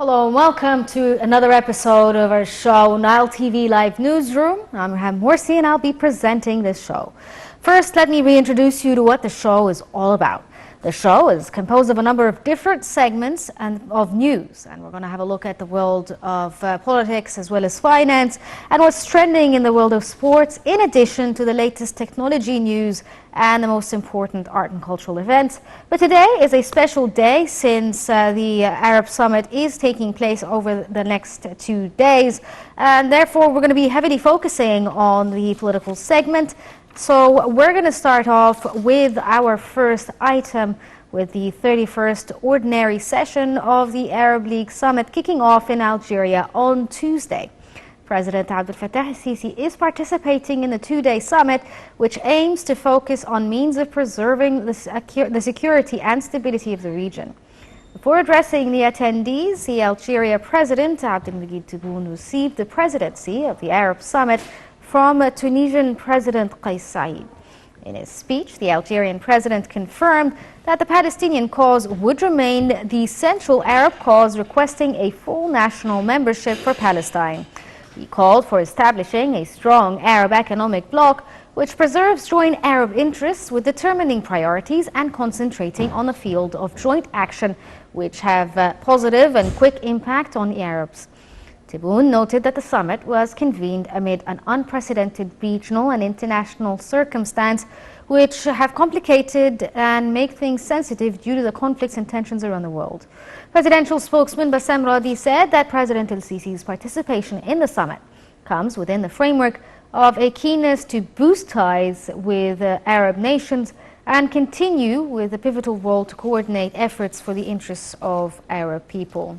Hello and welcome to another episode of our show, Nile TV Live Newsroom. I'm Rehan Morsi and I'll be presenting this show. First, let me reintroduce you to what the show is all about. The show is composed of a number of different segments and of news, and we're going to have a look at the world of politics as well as finance and what's trending in the world of sports, in addition to the latest technology news and the most important art and cultural events. But today is a special day since the Arab Summit is taking place over the next 2 days, and therefore we're going to be heavily focusing on the political segment. So we're going to start off with our first item with the 31st ordinary session of the Arab League Summit kicking off in Algeria on Tuesday. President Abdel Fattah el-Sisi is participating in the 2-day summit, which aims to focus on means of preserving the security and stability of the region. Before addressing the attendees, the Algeria President Abdelmajid Tebboune received the presidency of the Arab Summit from Tunisian President Kais Saied. In his speech, the Algerian president confirmed that the Palestinian cause would remain the central Arab cause, requesting a full national membership for Palestine. He called for establishing a strong Arab economic bloc which preserves joint Arab interests with determining priorities and concentrating on the field of joint action which have positive and quick impact on the Arabs. Tebboune noted that the summit was convened amid an unprecedented regional and international circumstance which have complicated and make things sensitive due to the conflicts and tensions around the world. Presidential spokesman Bassem Radi said that President el-Sisi's participation in the summit comes within the framework of a keenness to boost ties with Arab nations and continue with a pivotal role to coordinate efforts for the interests of Arab people.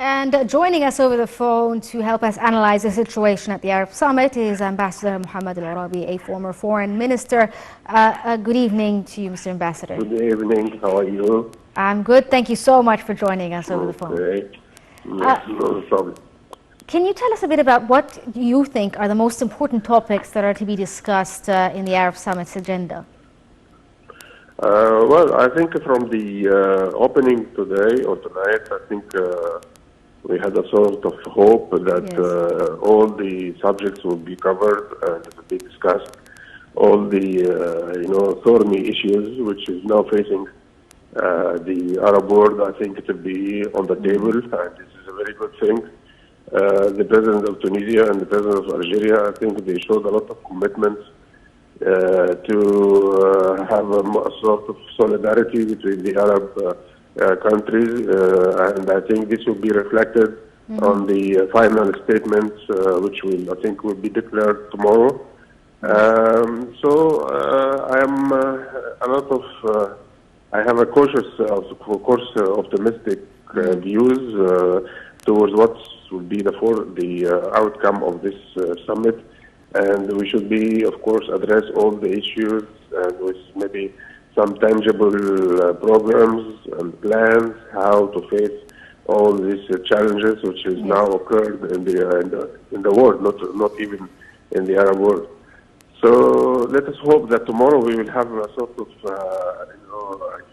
And joining us over the phone to help us analyze the situation at the Arab Summit is Ambassador Mohammed Al-Arabi, a former foreign minister. Good evening to you, Mr. Ambassador. Good evening. How are you? I'm good. Thank you so much for joining us over the phone. Okay. No problem. Can you tell us a bit about what you think are the most important topics that are to be discussed in the Arab Summit's agenda? Well, I think from the opening today or tonight, I think we had a sort of hope that all the subjects will be covered and will be discussed. All the thorny issues which is now facing the Arab world, I think it will be on the table, and this is a very good thing. The President of Tunisia and the President of Algeria, I think they showed a lot of commitment to have a sort of solidarity between the Arab countries, and I think this will be reflected on the final statements, which will, I think, will be declared tomorrow. So I am I have a cautious, of course, optimistic views towards what will be the outcome of this summit, and we should be, of course, address all the issues and with maybe some tangible programs and plans how to face all these challenges which has now occurred in the world, not even in the Arab world. So let us hope that tomorrow we will have a sort of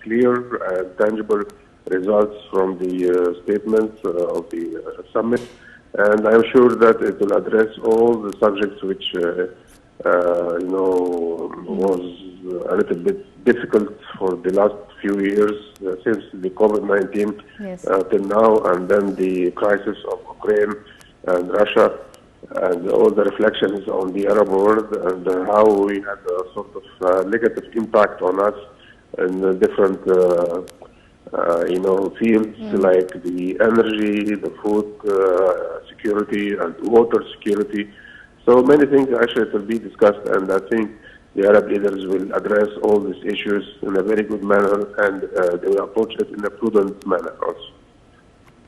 clear and tangible results from the statements of the summit, and I'm sure that it will address all the subjects which was a little bit difficult for the last few years since the COVID-19 till now, and then the crisis of Ukraine and Russia, and all the reflections on the Arab world and how we had a sort of negative impact on us in different fields like the energy, the food security, and water security. So many things actually will be discussed, and I think the Arab leaders will address all these issues in a very good manner, and they will approach it in a prudent manner also.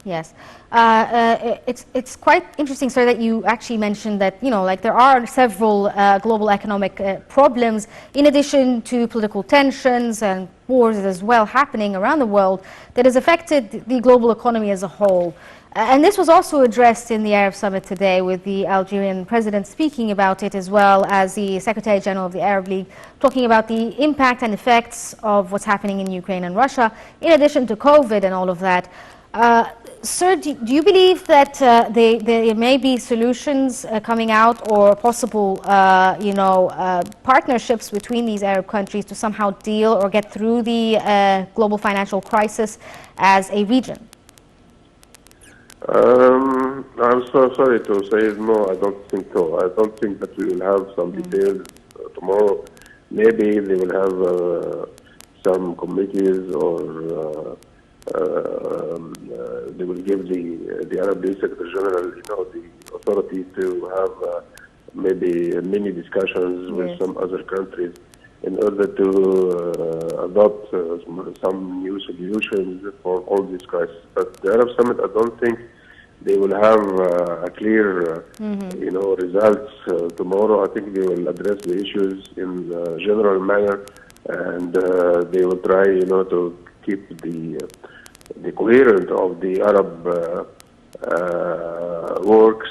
Yes, it's quite interesting, sir, that you actually mentioned that, you know, like there are several global economic problems in addition to political tensions and wars as well happening around the world that has affected the global economy as a whole. And this was also addressed in the Arab Summit today, with the Algerian president speaking about it, as well as the Secretary General of the Arab League talking about the impact and effects of what's happening in Ukraine and Russia, in addition to COVID and all of that. Sir, do you believe that there may be solutions coming out, or possible, partnerships between these Arab countries to somehow deal or get through the global financial crisis as a region? I'm so sorry to say no, I don't think so. I don't think that we will have some details tomorrow. Maybe they will have some committees, or they will give the Arab League Secretary General, the authority to have maybe mini discussions with some other countries in order to adopt some new solutions for all these crises. But the Arab Summit, I don't think they will have a clear, results tomorrow. I think they will address the issues in a general manner, and they will try, to keep the coherence of the Arab works,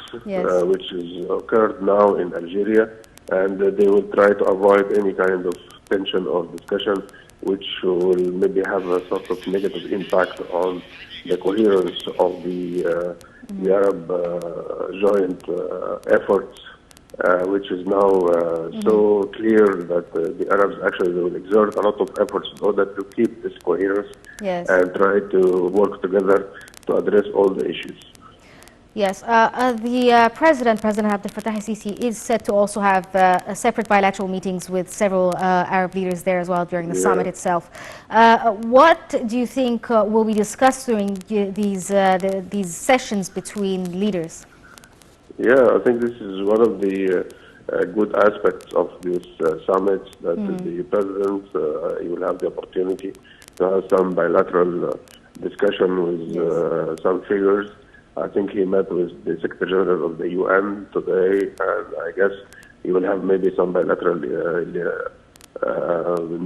which has occurred now in Algeria, and they will try to avoid any kind of tension or discussion which will maybe have a sort of negative impact on the coherence of the Arab joint efforts, which is now so clear that the Arabs actually will exert a lot of efforts in order to keep this coherence and try to work together to address all the issues. Yes, the President Abdel Fattah al-Sisi is said to also have separate bilateral meetings with several Arab leaders there as well during the summit itself. What do you think will be discussed during these sessions between leaders? Yeah, I think this is one of the good aspects of this summit, that the President he will have the opportunity to have some bilateral discussion with some figures. I think he met with the Secretary General of the UN today, and I guess he will have maybe some bilateral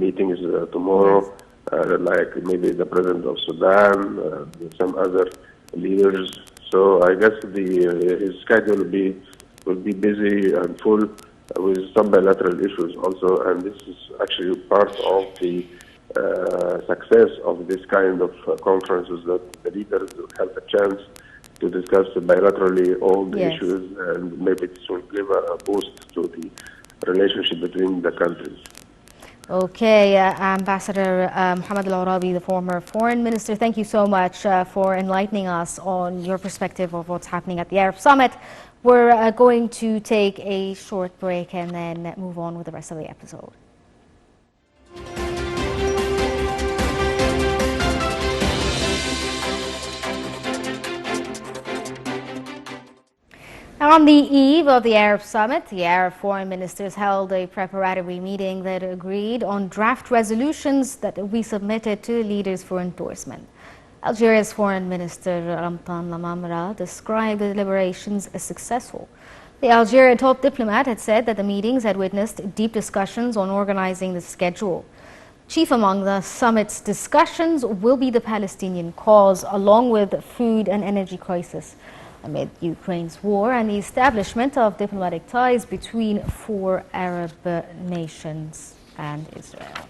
meetings tomorrow, like maybe the President of Sudan, some other leaders. So I guess his schedule will be busy and full with some bilateral issues also, and this is actually part of the success of this kind of conferences, that the leaders will have a chance to discuss bilaterally all the issues, and maybe this will give a boost to the relationship between the countries. Okay, Ambassador Mohammed Al-Arabi, the former foreign minister, thank you so much for enlightening us on your perspective of what's happening at the Arab Summit. We're going to take a short break and then move on with the rest of the episode. On the eve of the Arab Summit, the Arab foreign ministers held a preparatory meeting that agreed on draft resolutions that will be submitted to leaders for endorsement. Algeria's foreign minister Ramtan Lamamra described the deliberations as successful. The Algerian top diplomat had said that the meetings had witnessed deep discussions on organizing the schedule. Chief among the summit's discussions will be the Palestinian cause, along with the food and energy crisis amid Ukraine's war and the establishment of diplomatic ties between 4 Arab nations and Israel.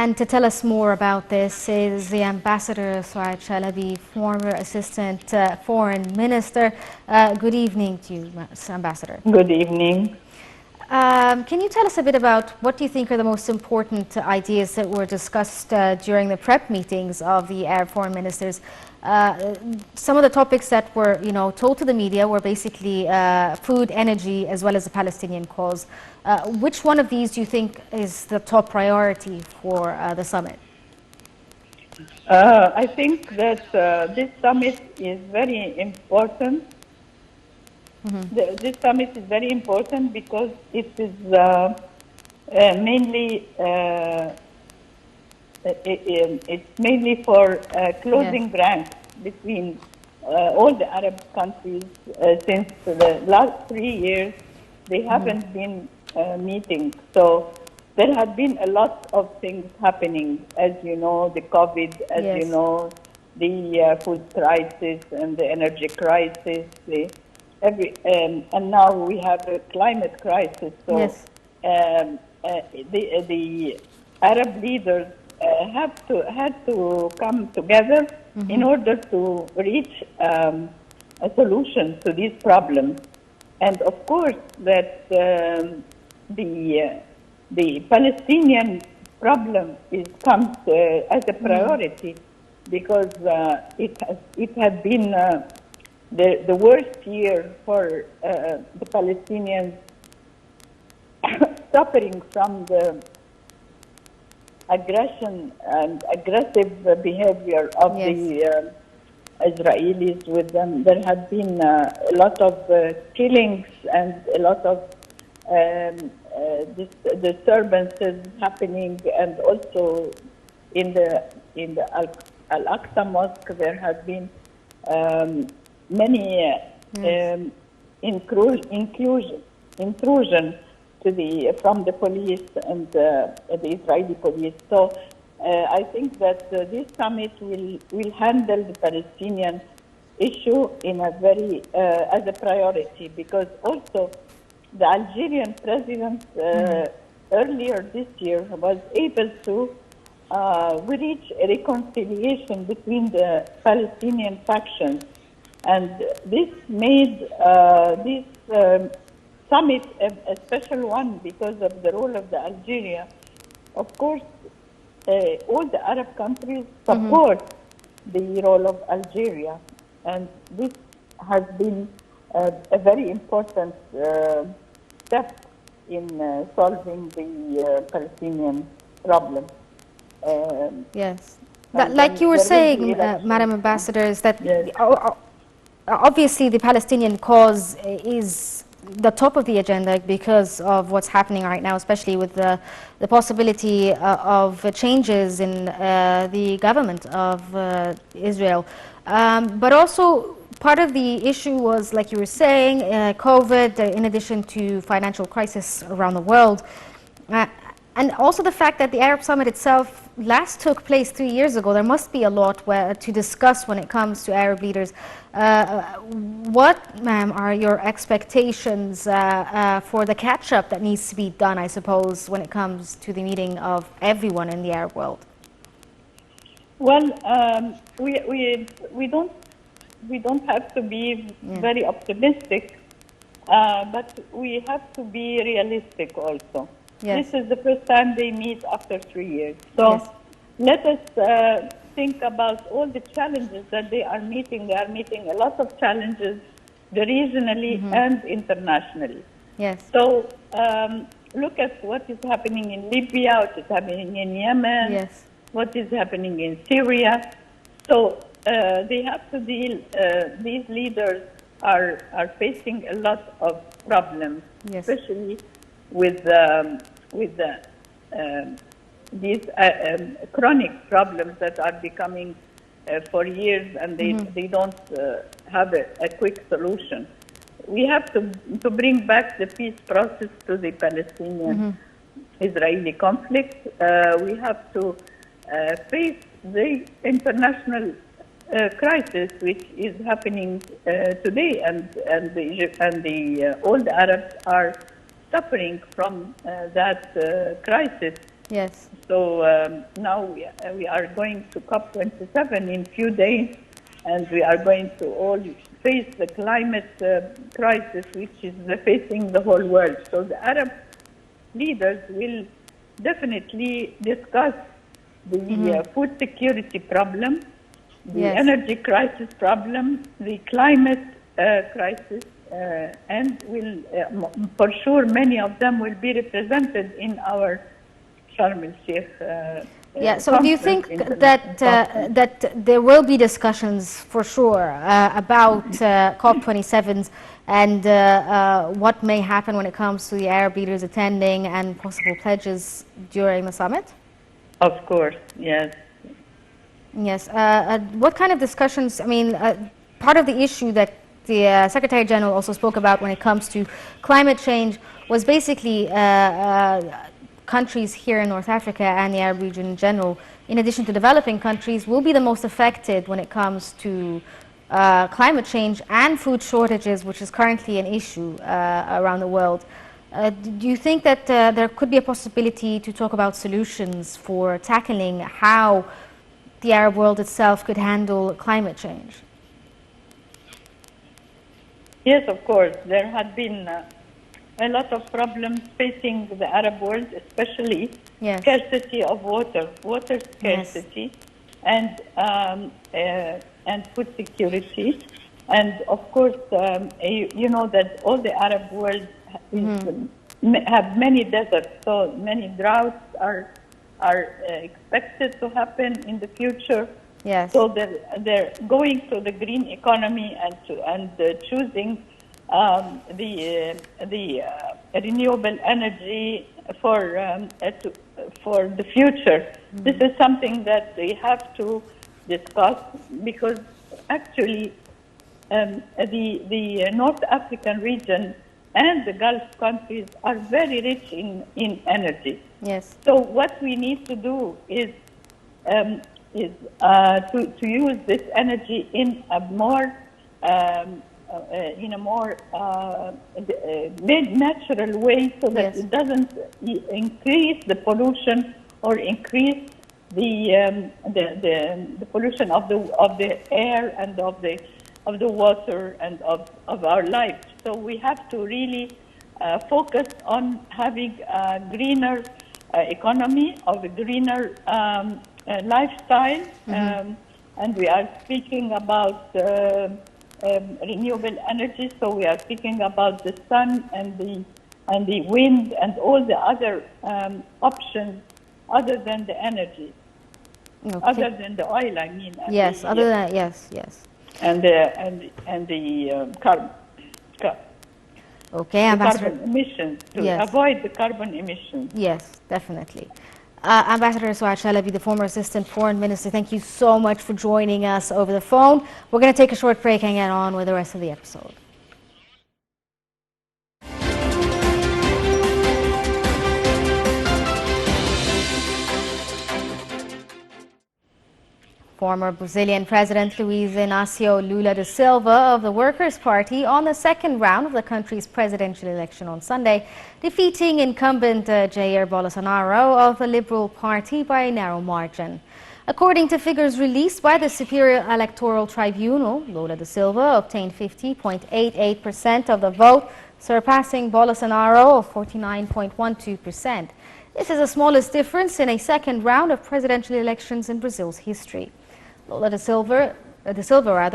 And to tell us more about this is the Ambassador Suad Chalabi, former Assistant Foreign Minister. Good evening to you, Ambassador. Good evening. Can you tell us a bit about what do you think are the most important ideas that were discussed during the prep meetings of the Arab foreign ministers? Some of the topics that were, told to the media were basically food, energy, as well as the Palestinian cause. Which one of these do you think is the top priority for the summit? I think that this summit is very important. This summit is very important because it is it's mainly for closing ranks between all the Arab countries. Since the last 3 years, they haven't been meeting. So there have been a lot of things happening, as you know, the COVID, as you know, the food crisis and the energy crisis, and now we have a climate crisis. So the Arab leaders had to come together in order to reach a solution to these problems. And of course, that the Palestinian problem comes as a priority because it had been the worst year for the Palestinians, suffering from the aggression and aggressive behavior of the Israelis with them. There have been a lot of killings and a lot of disturbances happening, and also in the Al-Aqsa Mosque there have been many intrusion from the police and the Israeli police. So I think that this summit will handle the Palestinian issue in a very as a priority, because also the Algerian president earlier this year was able to reach a reconciliation between the Palestinian factions, and this made this summit a special one because of the role of the Algeria. Of course, all the Arab countries support the role of Algeria, and this has been a very important step in solving the Palestinian problem. Like you were saying, Madam Ambassador, is that obviously the Palestinian cause is the top of the agenda because of what's happening right now, especially with the possibility of changes in the government of Israel. But also part of the issue was, like you were saying, COVID, in addition to financial crisis around the world. And also the fact that the Arab Summit itself last took place 3 years ago. There must be a lot to discuss when it comes to Arab leaders. What, ma'am, are your expectations for the catch-up that needs to be done, I suppose, when it comes to the meeting of everyone in the Arab world? Well, we don't have to be very optimistic, but we have to be realistic also. This is the first time they meet after 3 years. So let us think about all the challenges that they are meeting. They are meeting a lot of challenges regionally and internationally. So look at what is happening in Libya, what is happening in Yemen, what is happening in Syria. So they have to deal, these leaders are facing a lot of problems, especially with these chronic problems that are becoming for years, and they don't have a quick solution. We have to bring back the peace process to the Palestinian-Israeli conflict. We have to face the international crisis which is happening today, and all the Arabs are suffering from that crisis. Yes. So now we are going to COP27 in few days, and we are going to all face the climate crisis, which is facing the whole world. So the Arab leaders will definitely discuss the food security problem, the Yes. energy crisis problem, the climate crisis, and will for sure many of them will be represented in our Sharm el-Sheikh. Yeah. So do you think that that there will be discussions for sure about COP27s and what may happen when it comes to the Arab leaders attending and possible pledges during the summit? Of course, yes. Yes. What kind of discussions? I mean, part of the issue that the Secretary General also spoke about when it comes to climate change was basically countries here in North Africa and the Arab region in general, in addition to developing countries, will be the most affected when it comes to climate change and food shortages, which is currently an issue around the world. Do you think that there could be a possibility to talk about solutions for tackling how the Arab world itself could handle climate change? Yes, of course. There had been a lot of problems facing the Arab world, especially scarcity of water, water scarcity, and food security. And of course, you know that all the Arab world have many deserts, so many droughts are expected to happen in the future. Yes. So they're going to the green economy and choosing the renewable energy for the future. This is something that they have to discuss, because actually the North African region and the Gulf countries are very rich in energy. Yes. So what we need to do is to use this energy in a more natural way, so that it doesn't increase the pollution or increase the pollution of the air and of the water and of our life. So we have to really focus on having a greener economy, of a greener lifestyle, and we are speaking about renewable energy. So we are speaking about the sun and the wind and all the other options other than the energy, other than the oil. I mean. Yes. Other than yes. And the carbon. Okay, Ambassador. Carbon emissions, to avoid the carbon emissions. Yes, definitely. Ambassador Suad Shalabi, the former Assistant Foreign Minister, thank you so much for joining us over the phone. We're going to take a short break and get on with the rest of the episode. Former Brazilian President Luiz Inácio Lula da Silva of the Workers' Party on the second round of the country's presidential election on Sunday, defeating incumbent Jair Bolsonaro of the Liberal Party by a narrow margin. According to figures released by the Superior Electoral Tribunal, Lula da Silva obtained 50.88% of the vote, surpassing Bolsonaro of 49.12%. This is the smallest difference in a second round of presidential elections in Brazil's history. Lula da Silva,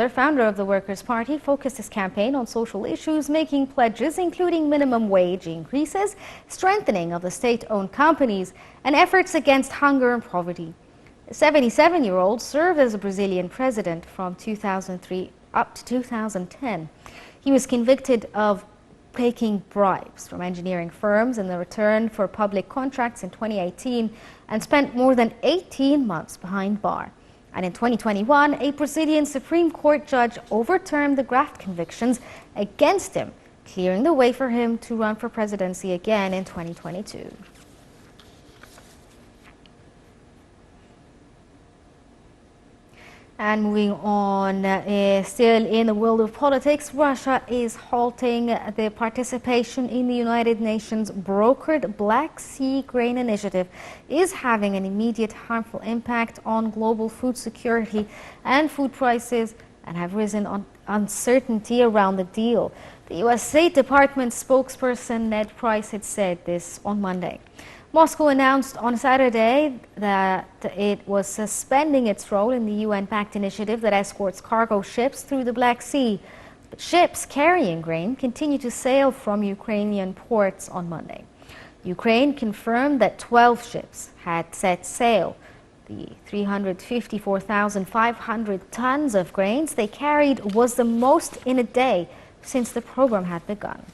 founder of the Workers' Party, focused his campaign on social issues, making pledges including minimum wage increases, strengthening of the state-owned companies, and efforts against hunger and poverty. The 77-year-old served as a Brazilian president from 2003 up to 2010. He was convicted of taking bribes from engineering firms in the return for public contracts in 2018 and spent more than 18 months behind bar. And in 2021, a Brazilian Supreme Court judge overturned the graft convictions against him, clearing the way for him to run for presidency again in 2022. And moving on, still in the world of politics, Russia is halting the participation in the United Nations brokered Black Sea Grain Initiative is having an immediate harmful impact on global food security and food prices and have risen on uncertainty around the deal. The U.S. State Department spokesperson Ned Price had said this on Monday. Moscow announced on Saturday that it was suspending its role in the UN-backed initiative that escorts cargo ships through the Black Sea. But ships carrying grain continue to sail from Ukrainian ports on Monday. Ukraine confirmed that 12 ships had set sail. The 354,500 tons of grains they carried was the most in a day since the program had begun.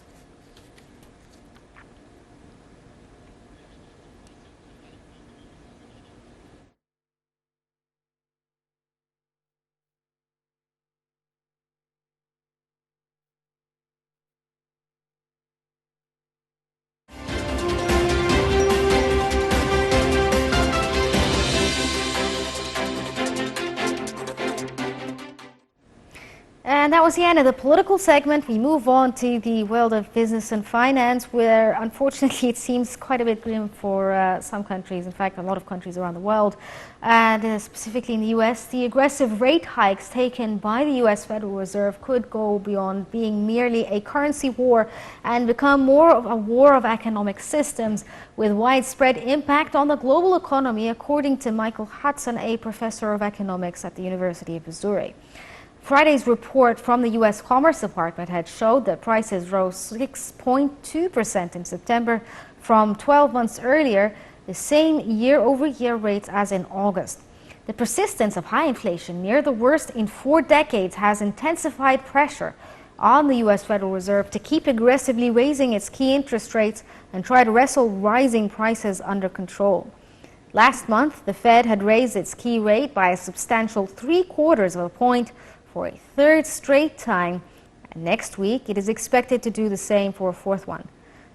And that was the end of the political segment. We move on to the world of business and finance, where unfortunately it seems quite a bit grim for some countries, in fact a lot of countries around the world, and specifically in the US. The aggressive rate hikes taken by the US Federal Reserve could go beyond being merely a currency war and become more of a war of economic systems with widespread impact on the global economy, according to Michael Hudson, a professor of economics at the University of Missouri. Friday's report from the U.S. Commerce Department had showed that prices rose 6.2% in September from 12 months earlier, the same year-over-year rates as in August. The persistence of high inflation, near the worst in 4 decades, has intensified pressure on the U.S. Federal Reserve to keep aggressively raising its key interest rates and try to wrestle rising prices under control. Last month, the Fed had raised its key rate by a substantial 3/4 of a point for a third straight time, and next week it is expected to do the same for a fourth one.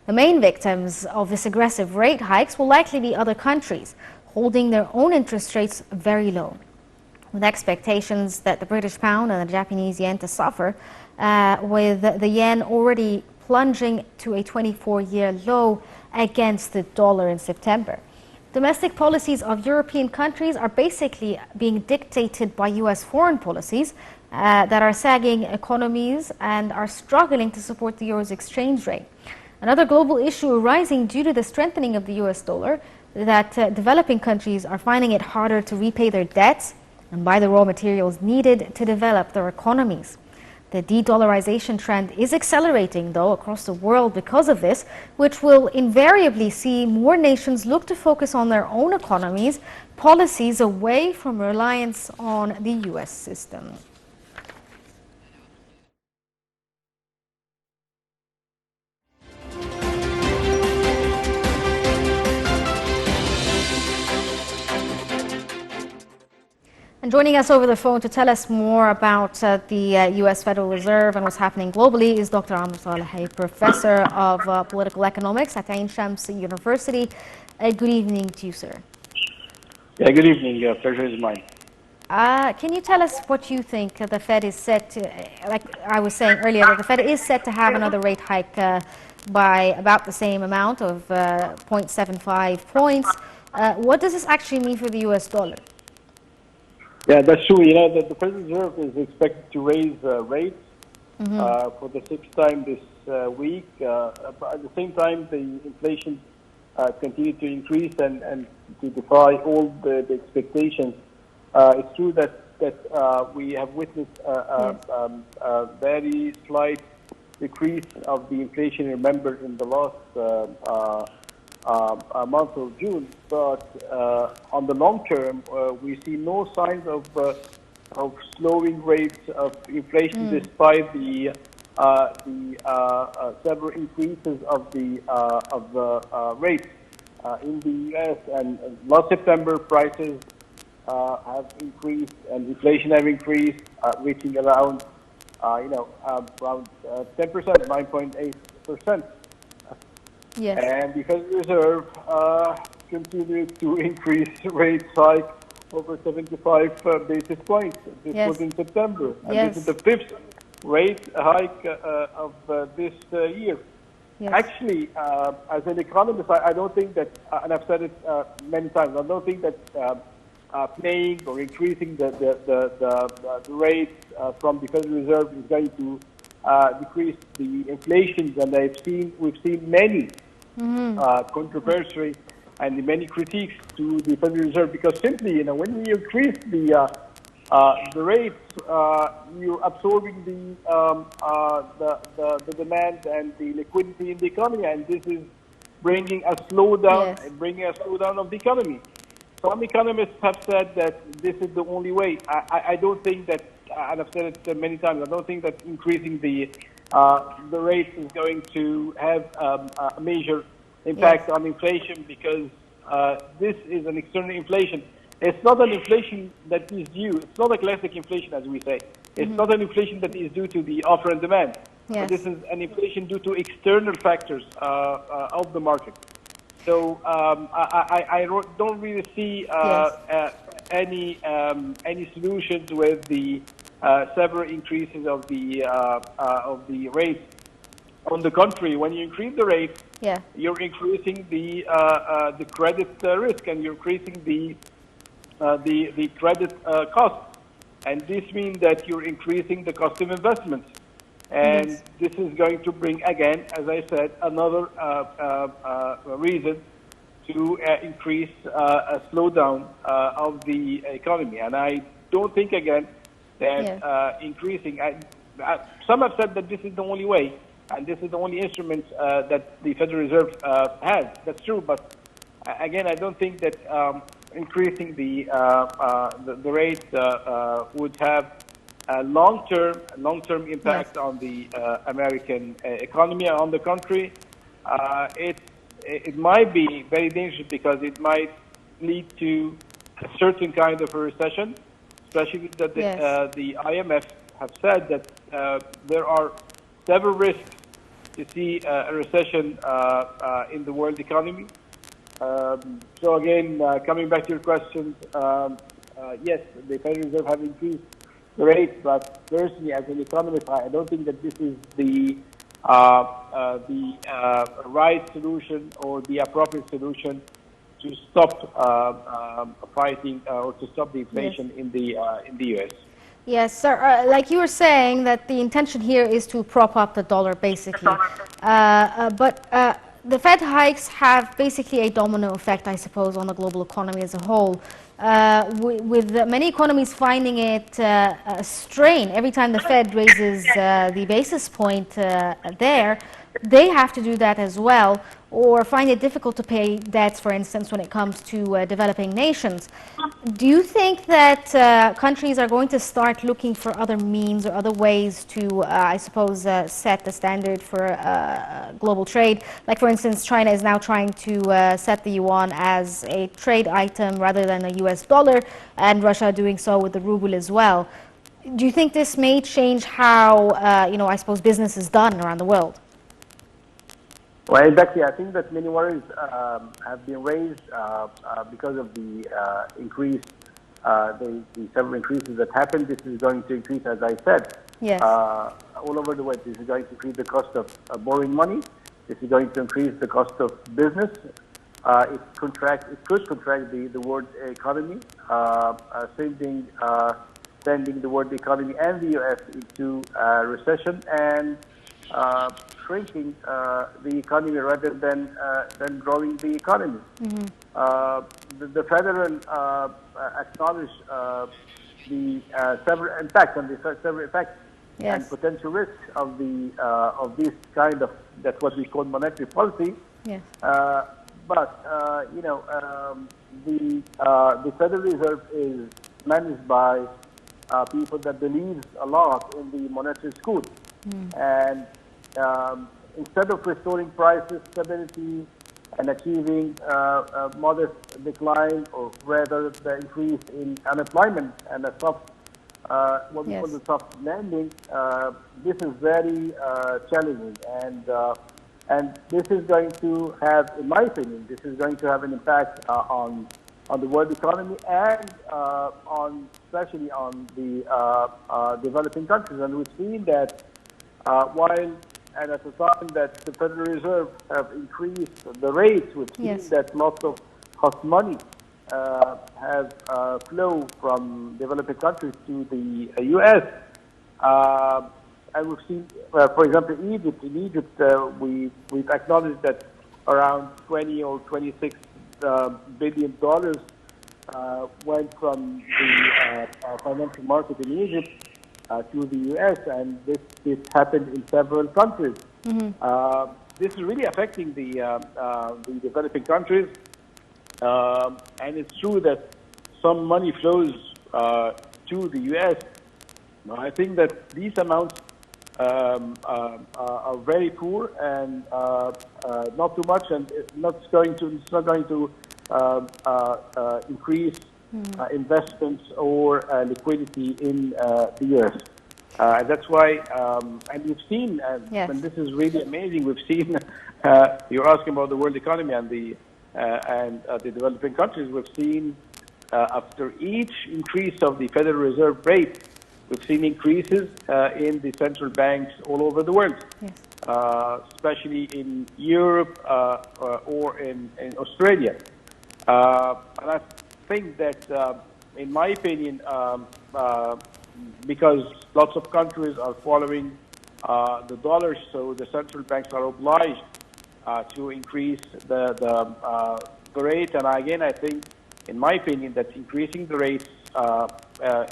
The main victims of this aggressive rate hikes will likely be other countries, holding their own interest rates very low, with expectations that the British pound and the Japanese yen to suffer, with the yen already plunging to a 24-year low against the dollar in September. Domestic policies of European countries are basically being dictated by U.S. foreign policies that are sagging economies and are struggling to support the euro's exchange rate. Another global issue arising due to the strengthening of the U.S. dollar that developing countries are finding it harder to repay their debts and buy the raw materials needed to develop their economies. The de-dollarization trend is accelerating, though, across the world because of this, which will invariably see more nations look to focus on their own economies, policies away from reliance on the U.S. system. And joining us over the phone to tell us more about the U.S. Federal Reserve and what's happening globally is Dr. Amr Saleh, a professor of political economics at Ain Shams University. Good evening to you, sir. Yeah, good evening. Pleasure is mine. Can you tell us what you think the Fed is set to, like I was saying earlier, that the Fed is set to have another rate hike by about the same amount of 0.75 points. What does this actually mean for the U.S. dollar? Yeah, that's true. You know, the Federal Reserve is expected to raise rates for the 6th time this week. But at the same time, the inflation continued to increase and to defy all the expectations. It's true that we have witnessed a very slight decrease of the inflation, remember, in the last month of June, but on the long term, we see no signs of slowing rates of inflation, despite the several increases of the rates in the U.S. And last September, prices have increased and inflation have increased, reaching around around 10%, 9.8%. Yes. And because the Reserve continues to increase rate hike over 75 basis points. This Yes. was in September. And Yes. this is the fifth rate hike of this year. Yes. Actually, as an economist, I don't think that, and I've said it many times, I don't think that paying or increasing the rate from the Federal Reserve is going to decrease the inflation. And we've seen many controversy and many critiques to the Federal Reserve because simply, when you increase the rates, you're absorbing the demand and the liquidity in the economy, and this is bringing a slowdown, Yes. of the economy. Some economists have said that this is the only way. I don't think that, and I've said it many times, I don't think that increasing the rates is going to have a major impact on inflation because this is an external inflation. It's not an inflation that is due. It's not a classic inflation, as we say. It's not an inflation that is due to the offer and demand. Yes. But this is an inflation due to external factors of the market. So I don't really see any solutions with the several increases of the rates. On the contrary, when you increase the rate, Yeah. you're increasing the credit risk, and you're increasing the credit cost, and this means that you're increasing the cost of investments, and Yes. this is going to bring, again, as I said, another reason to increase a slowdown of the economy. And I don't think, again, that increasing. Some have said that this is the only way, and this is the only instrument that the Federal Reserve has. That's true, but again, I don't think that increasing the rate would have a long-term impact on the American economy. On the contrary, it might be very dangerous because it might lead to a certain kind of a recession, especially that the IMF have said that there are several risks to see a recession in the world economy. So again, coming back to your questions, yes, the Federal Reserve have increased the rates, but personally, as an economist, I don't think that this is the right solution or the appropriate solution to stop fighting or to stop the inflation in the U.S. Yes, sir. Like you were saying, that the intention here is to prop up the dollar, basically. But the Fed hikes have basically a domino effect, I suppose, on the global economy as a whole, with many economies finding it a strain. Every time the Fed raises the basis point there, they have to do that as well, or find it difficult to pay debts, for instance, when it comes to developing nations. Do you think that countries are going to start looking for other means or other ways to, I suppose, set the standard for global trade? Like, for instance, China is now trying to set the yuan as a trade item rather than a US dollar, and Russia doing so with the ruble as well. Do you think this may change how, I suppose, business is done around the world? Well, exactly. I think that many worries have been raised because of the several increases that happened. This is going to increase, as I said, Yes. all over the world. This is going to increase the cost of borrowing money. This is going to increase the cost of business. It could contract the world economy, sending the world economy and the U.S. into recession and shrinking the economy rather than growing the economy. The federal acknowledged the several impacts and the several effects and potential risks of this kind of, that's what we call monetary policy. Yes. But the Federal Reserve is managed by people that believe a lot in the monetary school, and instead of restoring prices stability and achieving a modest decline, or rather the increase in unemployment and a soft, what we call the soft landing, this is very challenging, and this is going to have, in my opinion, this is going to have an impact on on the world economy and especially on the developing countries. And we've seen that and at the time that the Federal Reserve have increased the rates, we've seen that lots of hot money have flow from developing countries to the U.S. And we've seen, for example, Egypt. In Egypt, we've acknowledged that around 20 or 26 billion dollars went from the financial market in Egypt to the U.S., and this happened in several countries. This is really affecting the developing countries, and it's true that some money flows to the U.S. Now, I think that these amounts are very poor and not too much, and it's not going to increase investments or liquidity in the U.S. That's why, and we've seen, and this is really amazing. We've seen. You're asking about the world economy and the developing countries. We've seen after each increase of the Federal Reserve rate, we've seen increases in the central banks all over the world, especially in Europe or in Australia. And I think that, in my opinion, because lots of countries are following the dollar, so the central banks are obliged to increase the rate. And again, I think, in my opinion, that increasing the rates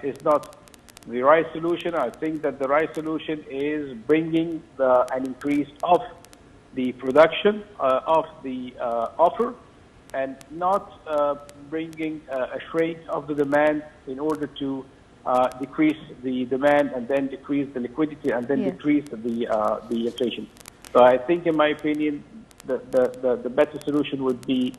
is not the right solution. I think that the right solution is bringing an increase of the production of the offer, and not bringing a shrink of the demand in order to decrease the demand and then decrease the liquidity and then decrease the inflation. So I think, in my opinion, the better solution would be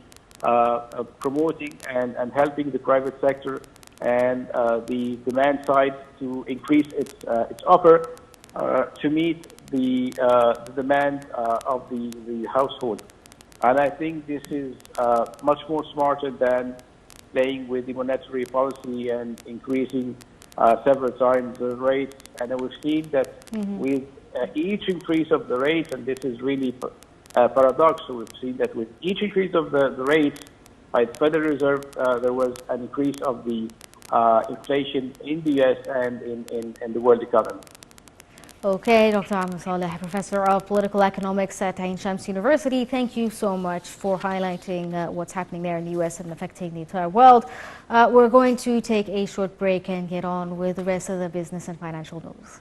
promoting and helping the private sector and the demand side to increase its offer to meet the demand of the household. And I think this is much more smarter than playing with the monetary policy and increasing several times the rates. And we've seen that with each increase of the rates, and this is really paradoxical, we've seen that with each increase of the rates by the Federal Reserve, there was an increase of the inflation in the U.S. and in the world economy. Okay, Dr. Ahmed Saleh, Professor of Political Economics at Ain Shams University, thank you so much for highlighting what's happening there in the U.S. and affecting the entire world. We're going to take a short break and get on with the rest of the business and financial news.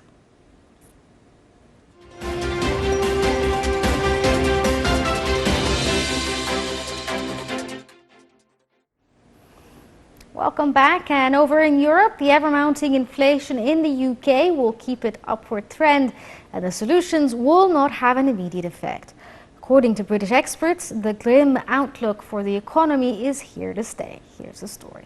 Welcome back. And over in Europe, the ever-mounting inflation in the UK will keep its upward trend, and the solutions will not have an immediate effect. According to British experts, the grim outlook for the economy is here to stay. Here's the story.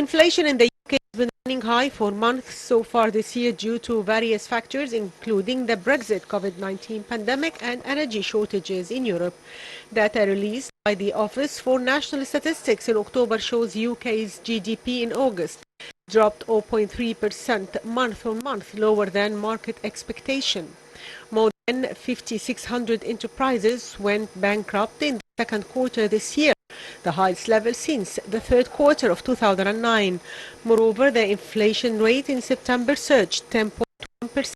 Inflation in the UK has been running high for months so far this year due to various factors, including the Brexit, COVID-19 pandemic and energy shortages in Europe. Data released by the Office for National Statistics in October shows UK's GDP in August dropped 0.3% month on month, lower than market expectation. More than 5,600 enterprises went bankrupt in the second quarter this year, the highest level since the third quarter of 2009. Moreover, the inflation rate in September surged 10.1%,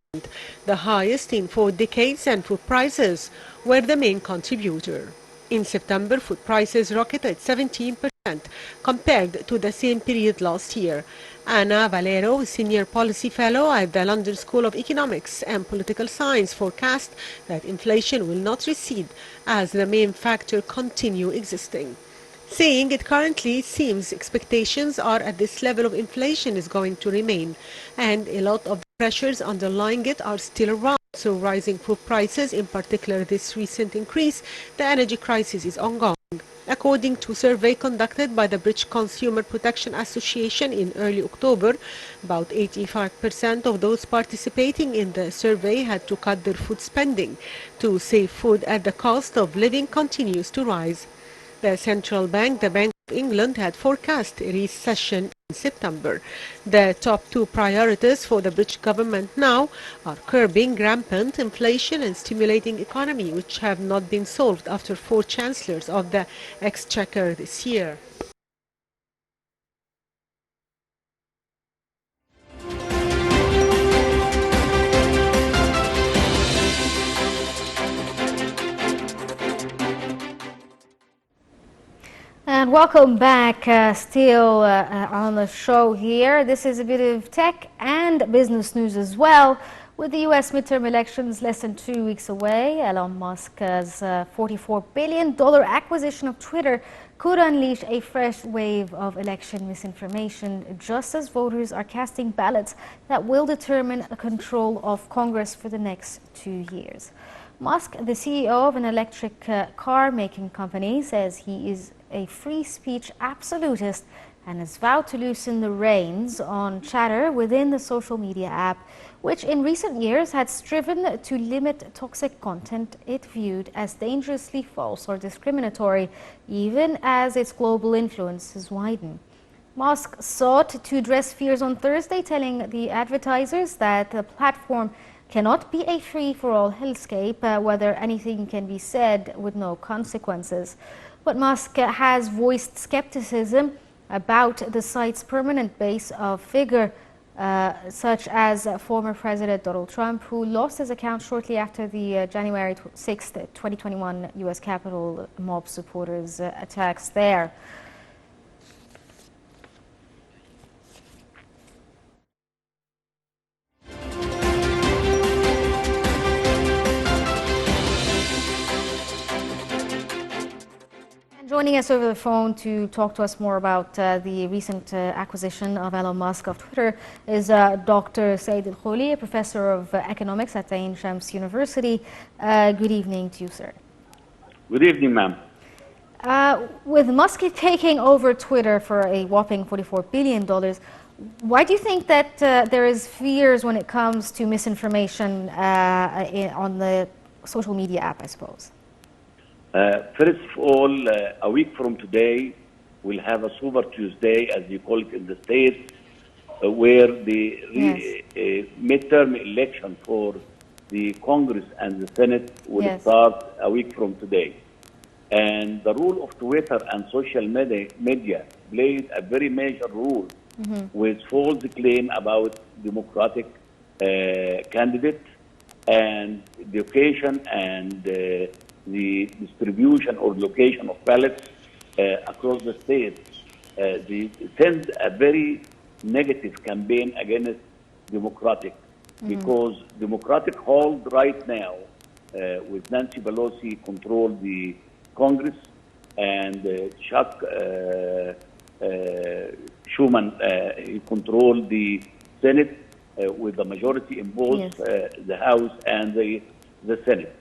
the highest in 4 decades, and food prices were the main contributor. In September, food prices rocketed 17% compared to the same period last year. Anna Valero, Senior Policy Fellow at the London School of Economics and Political Science, forecast that inflation will not recede as the main factor continue existing, saying it currently seems expectations are at this level of inflation is going to remain, and a lot of pressures underlying it are still around. So rising food prices, in particular this recent increase, the energy crisis is ongoing. According to a survey conducted by the British Consumer Protection Association in early October, about 85% of those participating in the survey had to cut their food spending to save food as the cost of living continues to rise. The central bank, the Bank of England, had forecast a recession in September. The top two priorities for the British government now are curbing rampant inflation and stimulating economy, which have not been solved after 4 chancellors of the exchequer this year. And welcome back, still on the show here. This is a bit of tech and business news as well. With the U.S. midterm elections less than 2 weeks away, Elon Musk's $44 billion acquisition of Twitter could unleash a fresh wave of election misinformation, just as voters are casting ballots that will determine control of Congress for the next 2 years. Musk, the CEO of an electric car-making company, says he is a free speech absolutist and has vowed to loosen the reins on chatter within the social media app, which in recent years had striven to limit toxic content it viewed as dangerously false or discriminatory, even as its global influence has widened. Musk sought to address fears on Thursday, telling the advertisers that the platform cannot be a free-for-all hellscape, whether anything can be said with no consequences. But Musk has voiced skepticism about the site's permanent base of figure, such as former President Donald Trump, who lost his account shortly after the January 6, 2021 U.S. Capitol mob supporters attacks there. Joining us over the phone to talk to us more about the recent acquisition of Elon Musk of Twitter is Dr. Said Al-Khouli, a professor of economics at Ain Shams University. Good evening to you, sir. Good evening, ma'am. With Musk taking over Twitter for a whopping $44 billion, why do you think that there is fears when it comes to misinformation on the social media app, I suppose? First of all, a week from today, we'll have a Super Tuesday, as you call it in the States, where the midterm election for the Congress and the Senate will start a week from today. And the role of Twitter and social media played a very major role with false claim about Democratic candidate and the occasion and the distribution or location of ballots across the state. They send a very negative campaign against Democratic because Democratic hold right now with Nancy Pelosi control the Congress and Chuck Schumer he control the Senate with the majority in both the House and the Senate.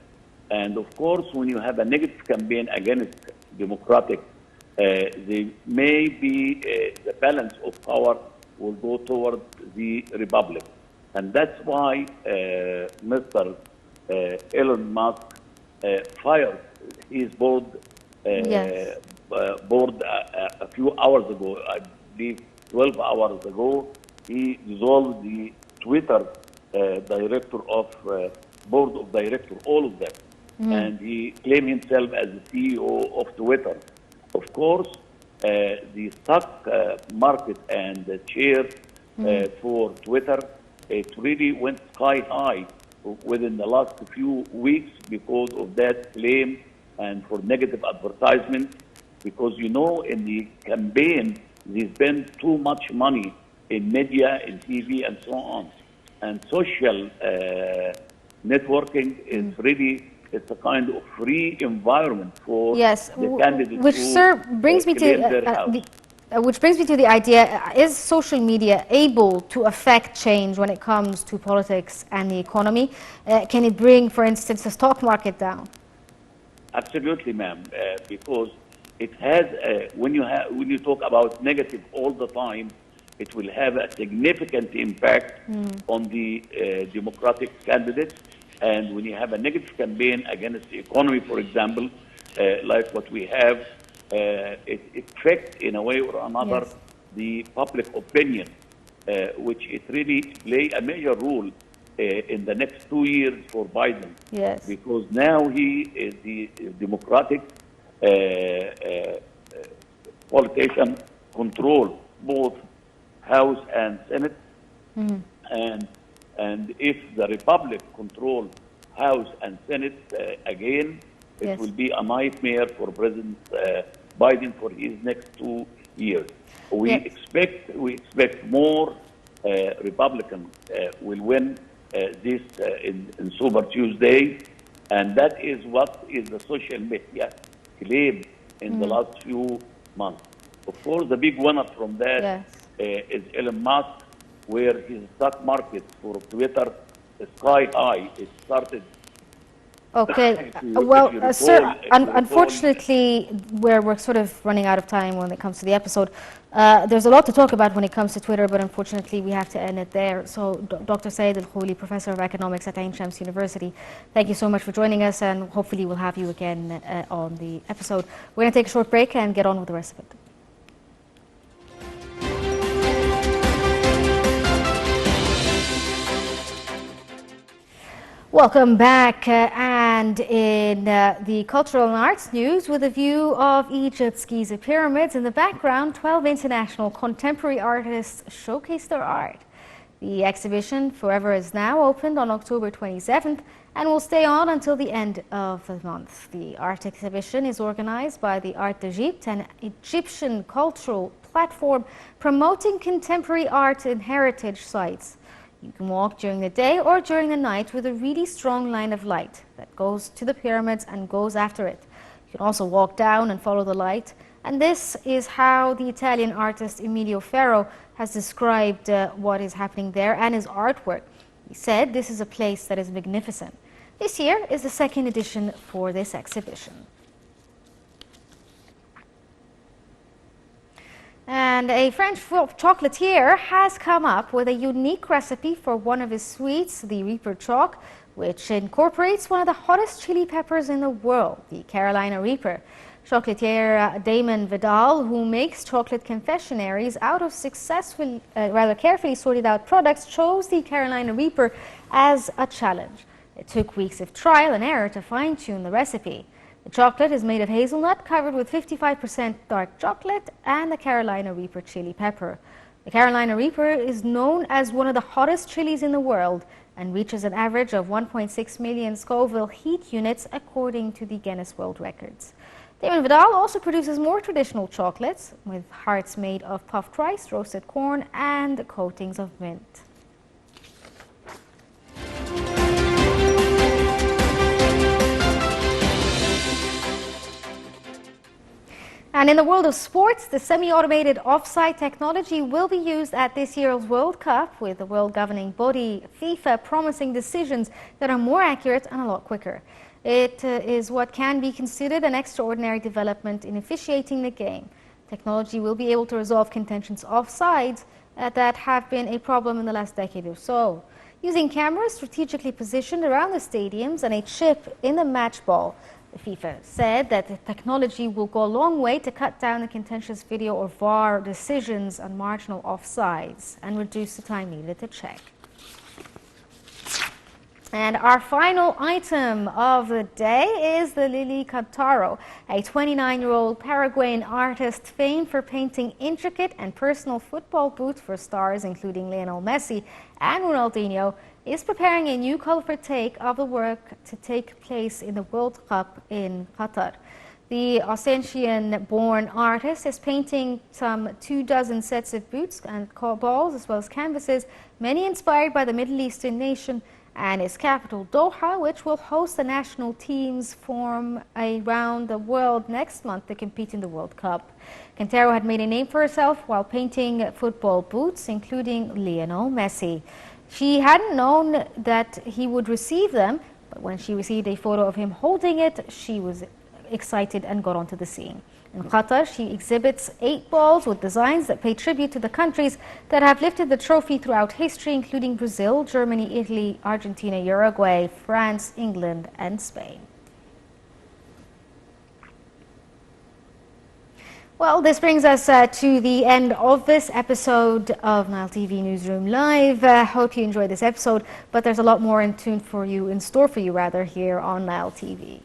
And of course, when you have a negative campaign against Democratic, they may be the balance of power will go toward the Republic. And that's why Mr. Elon Musk fired his board a few hours ago, I believe 12 hours ago. He dissolved the Twitter director of board of directors, all of them. And he claimed himself as the CEO of Twitter. Of course, the stock market and the share for Twitter, it really went sky high within the last few weeks because of that claim and for negative advertisement. Because, you know, in the campaign, they spend too much money in media, in TV, and so on. And social networking is really, it's a kind of free environment for the candidates. Which, sir, brings me to which brings me to the idea, is social media able to affect change when it comes to politics and the economy? Can it bring, for instance, the stock market down? Absolutely, ma'am, because it has, when you talk about negative all the time, it will have a significant impact on the Democratic candidates. And when you have a negative campaign against the economy, for example, like what we have, it affects in a way or another the public opinion, which it really play a major role in the next 2 years for Biden. Yes. Because now he is the Democratic politician control both House and Senate, and if the Republic control House and Senate again, it will be a nightmare for President Biden for his next 2 years. We expect more Republicans will win this in Super Tuesday, and that is what is the social media claim in the last few months. Of course, the big winner from that is Elon Musk, where his stock market for Twitter is sky high. It started. Okay. Well, sir, unfortunately, we're sort of running out of time when it comes to the episode. There's a lot to talk about when it comes to Twitter, but unfortunately, we have to end it there. So, Dr. Saeed Al-Khouli, Professor of Economics at Ain Shams University, thank you so much for joining us, and hopefully we'll have you again on the episode. We're going to take a short break and get on with the rest of it. Welcome back, and in the cultural and arts news, with a view of Egypt's Giza pyramids in the background, 12 international contemporary artists showcase their art. The exhibition Forever is now opened on October 27th and will stay on until the end of the month. The art exhibition is organized by the Art d'Egypte, an Egyptian cultural platform promoting contemporary art and heritage sites. You can walk during the day or during the night with a really strong line of light that goes to the pyramids and goes after it. You can also walk down and follow the light. And this is how the Italian artist Emilio Ferro has described what is happening there and his artwork. He said this is a place that is magnificent. This year is the second edition for this exhibition. And a French chocolatier has come up with a unique recipe for one of his sweets, the Reaper Choc, which incorporates one of the hottest chili peppers in the world, the Carolina Reaper. Chocolatier Damon Vidal, who makes chocolate confectionaries out of rather carefully sorted out products, chose the Carolina Reaper as a challenge. It took weeks of trial and error to fine-tune the recipe. The chocolate is made of hazelnut covered with 55% dark chocolate and the Carolina Reaper chili pepper. The Carolina Reaper is known as one of the hottest chilies in the world and reaches an average of 1.6 million Scoville heat units according to the Guinness World Records. Damon Vidal also produces more traditional chocolates with hearts made of puffed rice, roasted corn and coatings of mint. And in the world of sports, the semi-automated offside technology will be used at this year's World Cup, with the world governing body FIFA promising decisions that are more accurate and a lot quicker. It is what can be considered an extraordinary development in officiating the game. Technology will be able to resolve contentions offsides that have been a problem in the last decade or so. Using cameras strategically positioned around the stadiums and a chip in the match ball, the FIFA said that the technology will go a long way to cut down the contentious video or VAR decisions on marginal offsides and reduce the time needed to check. And our final item of the day is the Lily Cantaro, a 29-year-old Paraguayan artist famed for painting intricate and personal football boots for stars including Lionel Messi and Ronaldinho, is preparing a new colorful take of the work to take place in the World Cup in Qatar. The Australian-born artist is painting some 24 sets of boots and balls as well as canvases, many inspired by the Middle Eastern nation and its capital Doha, which will host the national teams from around the world next month to compete in the World Cup. Quintero had made a name for herself while painting football boots, including Lionel Messi. She hadn't known that he would receive them, but when she received a photo of him holding it, she was excited and got onto the scene. In Qatar, she exhibits 8 balls with designs that pay tribute to the countries that have lifted the trophy throughout history, including Brazil, Germany, Italy, Argentina, Uruguay, France, England, and Spain. Well, this brings us to the end of this episode of Nile TV Newsroom Live. Hope you enjoyed this episode, but there's a lot more in store for you here on Nile TV.